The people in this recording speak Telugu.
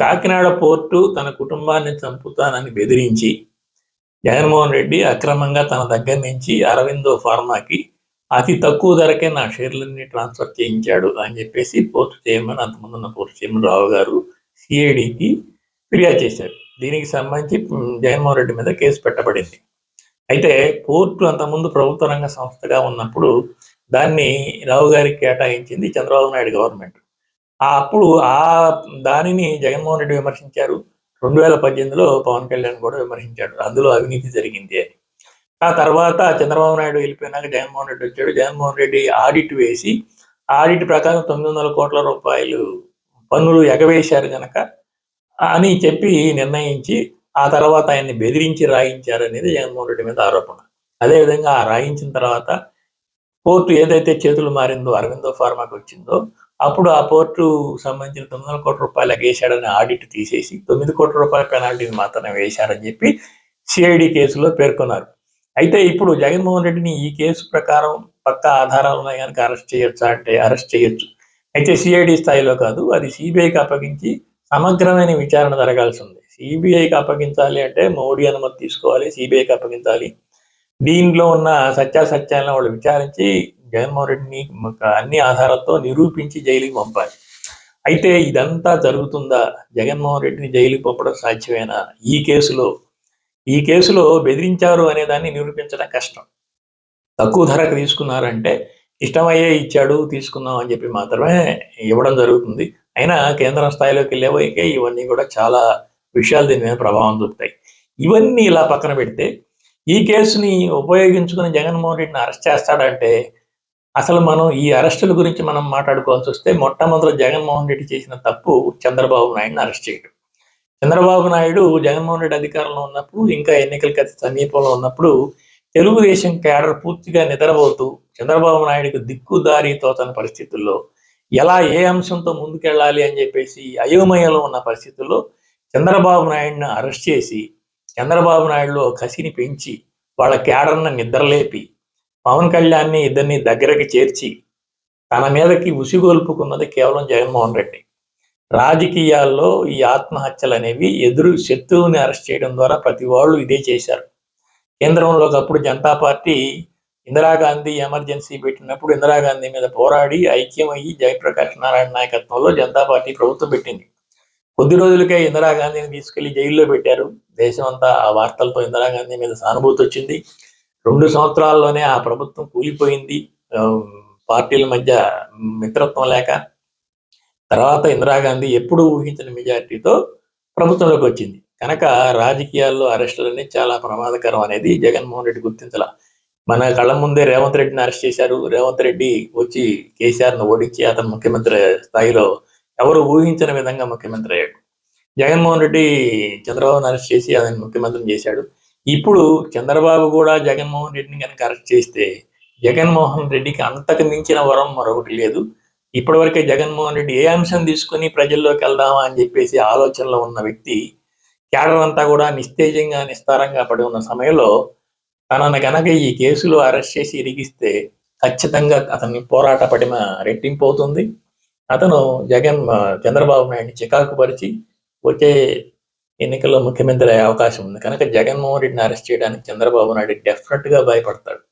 కాకినాడ పోర్టు తన కుటుంబాన్ని చంపుతానని బెదిరించి జగన్మోహన్ రెడ్డి అక్రమంగా తన దగ్గర నుంచి అరవిందో ఫార్మాకి అతి తక్కువ ధరకే నా షేర్లన్నీ ట్రాన్స్ఫర్ చేయించాడు అని చెప్పేసి పోర్టు చైర్మన్, అంతకుముందున్న పోర్టు చైర్మన్ రావు గారు సిఐడికి ఫిర్యాదు చేశారు. దీనికి సంబంధించి జగన్మోహన్ రెడ్డి మీద కేసు పెట్టబడింది. అయితే పోర్టు అంతకుముందు ప్రభుత్వ రంగ సంస్థగా ఉన్నప్పుడు దాన్ని రావు గారికి కేటాయించింది చంద్రబాబు నాయుడు గవర్నమెంట్. అప్పుడు దానిని జగన్మోహన్ రెడ్డి విమర్శించారు. 2018లో పవన్ కళ్యాణ్ కూడా విమర్శించాడు, అందులో అవినీతి జరిగింది అని. ఆ తర్వాత చంద్రబాబు నాయుడు వెళ్ళిపోయినాక జగన్మోహన్ రెడ్డి వచ్చాడు. జగన్మోహన్ రెడ్డి ఆడిట్ వేసి ఆడిట్ ప్రకారం 900 కోట్ల రూపాయలు పన్నులు ఎగవేశారు కనుక అని చెప్పి నిర్ణయించి ఆ తర్వాత ఆయన్ని బెదిరించి రాయించారు అనేది జగన్మోహన్ రెడ్డి మీద ఆరోపణ. అదేవిధంగా ఆ రాయించిన తర్వాత పోర్టు ఏదైతే చేతులు మారిందో అరవిందో ఫార్మాకి వచ్చిందో అప్పుడు ఆ పోర్టు సంబంధించిన 900 కోట్ల రూపాయలు ఎగేశాడని ఆడిట్ తీసేసి 9 కోట్ల రూపాయల పెనాల్టీని మాత్రమే వేశారని చెప్పి సిఐడి కేసులో పేర్కొన్నారు. అయితే ఇప్పుడు జగన్మోహన్ రెడ్డిని ఈ కేసు ప్రకారం పక్కా ఆధారాలు ఉన్నాయి కనుక అరెస్ట్ చేయొచ్చా అంటే అరెస్ట్ చేయొచ్చు. అయితే సిఐడి స్థాయిలో కాదు, అది సిబిఐకి అప్పగించి సమగ్రమైన విచారణ జరగాల్సి ఉంది. సిబిఐకి అప్పగించాలి అంటే మోడీ అనుమతి తీసుకోవాలి, సిబిఐకి అప్పగించాలి. దీనిలో ఉన్న సత్యాసత్యాలను వాళ్ళు విచారించి జగన్మోహన్ రెడ్డిని అన్ని ఆధారాలతో నిరూపించి జైలుకి పంపాలి. అయితే ఇదంతా జరుగుతుందా? జగన్మోహన్ రెడ్డిని జైలుకి పంపడం సాధ్యమేనా? ఈ కేసులో బెదిరించారు అనే దాన్ని నిరూపించడం కష్టం. తక్కువ ధరకు తీసుకున్నారంటే ఇష్టమయ్యే ఇచ్చాడు తీసుకుందాం అని చెప్పి మాత్రమే ఇవ్వడం జరుగుతుంది. అయినా కేంద్రం స్థాయిలోకి వెళ్ళేవైతే ఇవన్నీ కూడా చాలా విషయాలు దీని మీద ప్రభావం చూపుతాయి. ఇవన్నీ ఇలా పక్కన పెడితే ఈ కేసుని ఉపయోగించుకుని జగన్మోహన్ రెడ్డిని అరెస్ట్ చేస్తాడంటే అసలు మనం ఈ అరెస్టుల గురించి మనం మాట్లాడుకోవాల్సి వస్తే మొట్టమొదటి జగన్మోహన్ రెడ్డి చేసిన తప్పు చంద్రబాబు నాయుడుని అరెస్ట్ చేయడం. చంద్రబాబు నాయుడు జగన్మోహన్ రెడ్డి అధికారంలో ఉన్నప్పుడు, ఇంకా ఎన్నికలకి అతి సమీపంలో ఉన్నప్పుడు తెలుగుదేశం క్యాడర్ పూర్తిగా నిద్రపోతూ చంద్రబాబు నాయుడికి దిక్కుదారి తోచని పరిస్థితుల్లో ఎలా ఏ అంశంతో ముందుకెళ్ళాలి అని చెప్పేసి అయోమయంలో ఉన్న పరిస్థితుల్లో చంద్రబాబు నాయుడిని అరెస్ట్ చేసి చంద్రబాబు నాయుడులో కసిని పెంచి వాళ్ళ క్యాడర్ను నిద్రలేపి పవన్ కళ్యాణ్ని ఇద్దరిని దగ్గరకి చేర్చి తన మీదకి ఉసిగొల్పుకున్నది కేవలం జగన్మోహన్ రెడ్డి. రాజకీయాల్లో ఈ ఆత్మహత్యలు అనేవి ఎదురు శత్రువుని అరెస్ట్ చేయడం ద్వారా ప్రతి వాళ్ళు ఇదే చేశారు. కేంద్రంలో ఒకప్పుడు జనతా పార్టీ ఇందిరాగాంధీ ఎమర్జెన్సీ పెట్టినప్పుడు ఇందిరాగాంధీ మీద పోరాడి ఐక్యమయ్యి జయప్రకాష్ నారాయణ నాయకత్వంలో జనతా పార్టీ ప్రభుత్వం పెట్టింది. కొద్ది రోజులకే ఇందిరాగాంధీని తీసుకెళ్లి జైల్లో పెట్టారు. దేశం అంతా ఆ వార్తలతో ఇందిరాగాంధీ మీద సానుభూతి వచ్చింది. 2 సంవత్సరాల్లోనే ఆ ప్రభుత్వం కూలిపోయింది, పార్టీల మధ్య మిత్రత్వం లేక. తర్వాత ఇందిరాగాంధీ ఎప్పుడు ఊహించిన మెజార్టీతో ప్రభుత్వంలోకి వచ్చింది. కనుక రాజకీయాల్లో అరెస్టులన్నీ చాలా ప్రమాదకరం అనేది జగన్మోహన్ రెడ్డి గుర్తించాల. మన కళ్ళ ముందే రేవంత్ రెడ్డిని అరెస్ట్ చేశారు. రేవంత్ రెడ్డి వచ్చి కేసీఆర్ను ఓడించి అతను ముఖ్యమంత్రి స్థాయిలో ఎవరు ఊహించిన విధంగా ముఖ్యమంత్రి అయ్యాడు. జగన్మోహన్ రెడ్డి చంద్రబాబును అరెస్ట్ చేసి అతను ముఖ్యమంత్రిని చేశాడు. ఇప్పుడు చంద్రబాబు కూడా జగన్మోహన్ రెడ్డిని కనుక అరెస్ట్ చేస్తే జగన్మోహన్ రెడ్డికి అంతకు మించిన వరం మరొకటి లేదు. ఇప్పటివరకే జగన్మోహన్ రెడ్డి ఏ అంశం తీసుకుని ప్రజల్లోకి వెళ్దామా అని చెప్పేసి ఆలోచనలో ఉన్న వ్యక్తి క్యాడర్ అంతా కూడా నిస్తేజంగా నిస్తారంగా పడి ఉన్న సమయంలో తనను కనుక ఈ కేసులో అరెస్ట్ చేసి ఇరిగిస్తే ఖచ్చితంగా అతని పోరాట పటిమ రెట్టింపు అవుతుంది. అతను చంద్రబాబు నాయుడిని చికాకు పరిచి వచ్చే ఎన్నికల్లో ముఖ్యమంత్రి అయ్యే అవకాశం ఉంది. కనుక జగన్మోహన్ రెడ్డిని అరెస్ట్ చేయడానికి చంద్రబాబు నాయుడు డెఫినెట్గా భయపడతాడు.